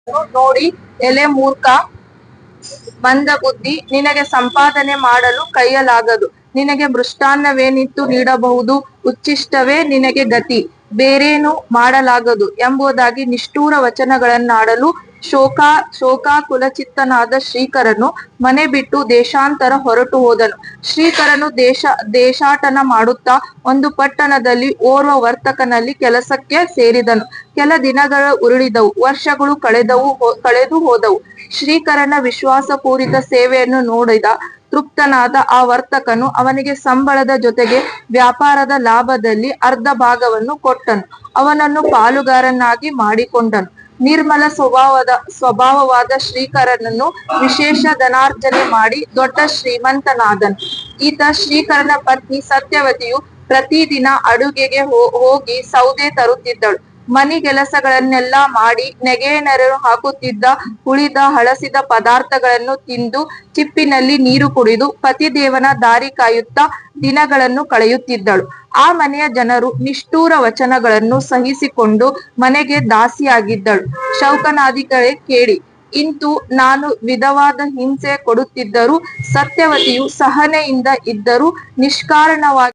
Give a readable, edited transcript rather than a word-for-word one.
ನೋಡಿ, ಎಲೆ ಮೂರ್ಖ ಮಂದ ಬುದ್ಧಿ, ನಿನಗೆ ಸಂಪಾದನೆ ಮಾಡಲು ಕೈಯಲಾಗದು. ನಿನಗೆ ಮೃಷ್ಟಾನ್ನವೇನಿತ್ತು ನೀಡಬಹುದು, ಉಚ್ಚಿಷ್ಟವೇ ನಿನಗೆ ಗತಿ, ಬೇರೇನು ಮಾಡಲಾಗದು ಎಂಬುದಾಗಿ ನಿಷ್ಠೂರ ವಚನಗಳನ್ನಾಡಲು ಶೋಕಾಕುಲಚಿತ್ತನಾದ ಶ್ರೀಕರನು ಮನೆ ಬಿಟ್ಟು ದೇಶಾಂತರ ಹೊರಟು ಹೋದನು. ಶ್ರೀಕರನು ದೇಶಾಟನ ಮಾಡುತ್ತಾ ಒಂದು ಪಟ್ಟಣದಲ್ಲಿ ಓರ್ವ ವರ್ತಕನಲ್ಲಿ ಕೆಲಸಕ್ಕೆ ಸೇರಿದನು. ಕೆಲ ದಿನಗಳು ಉರುಳಿದವು, ವರ್ಷಗಳು ಕಳೆದು ಹೋದವು. ಶ್ರೀಕರನ ವಿಶ್ವಾಸಪೂರಿತ ಸೇವೆಯನ್ನು ನೋಡಿದ ತೃಪ್ತನಾದ ಆ ವರ್ತಕನು ಅವನಿಗೆ ಸಂಬಳದ ಜೊತೆಗೆ ವ್ಯಾಪಾರದ ಲಾಭದಲ್ಲಿ ಅರ್ಧ ಭಾಗವನ್ನು ಕೊಟ್ಟನು. ಅವನನ್ನು ಪಾಲುಗಾರನಾಗಿ ಮಾಡಿಕೊಂಡನು. ನಿರ್ಮಲ ಸ್ವಭಾವವಾದ ಶ್ರೀಕರನನ್ನು ವಿಶೇಷ ಧನಾರ್ಜನೆ ಮಾಡಿ ದೊಡ್ಡ ಶ್ರೀಮಂತನಾದನು. ಈತ ಶ್ರೀಕರನ ಪತ್ನಿ ಸತ್ಯವತಿಯು ಪ್ರತಿದಿನ ಅಡುಗೆಗೆ ಹೋಗಿ ಸೌದೆ ತರುತ್ತಿದ್ದಳು. ಮನೆಗೆಲಸಗಳನ್ನೆಲ್ಲ ಮಾಡಿ ನೆಗೆ ನೆರಳು ಹಾಕುತ್ತಿದ್ದ ಉಳಿದ ಹಳಸಿದ ಪದಾರ್ಥಗಳನ್ನು ತಿಂದು ಚಿಪ್ಪಿನಲ್ಲಿ ನೀರು ಕುಡಿದು ಪತಿದೇವನ ದಾರಿ ಕಾಯುತ್ತಾ ದಿನಗಳನ್ನು ಕಳೆಯುತ್ತಿದ್ದಳು. ಆ ಮನೆಯ ಜನರು ನಿಷ್ಠೂರ ವಚನಗಳನ್ನು ಸಹಿಸಿಕೊಂಡು ಮನೆಗೆ ದಾಸಿಯಾಗಿದ್ದಳು. ಶೌಕನಾದಿಗಳೇ ಕೇಳಿ, ಇಂತು ನಾನು ವಿಧವಾದ ಹಿಂಸೆ ಕೊಡುತ್ತಿದ್ದರೂ ಸತ್ಯವತಿಯು ಸಹನೆಯಿಂದ ಇದ್ದರೂ ನಿಷ್ಕಾರಣವಾಗಿ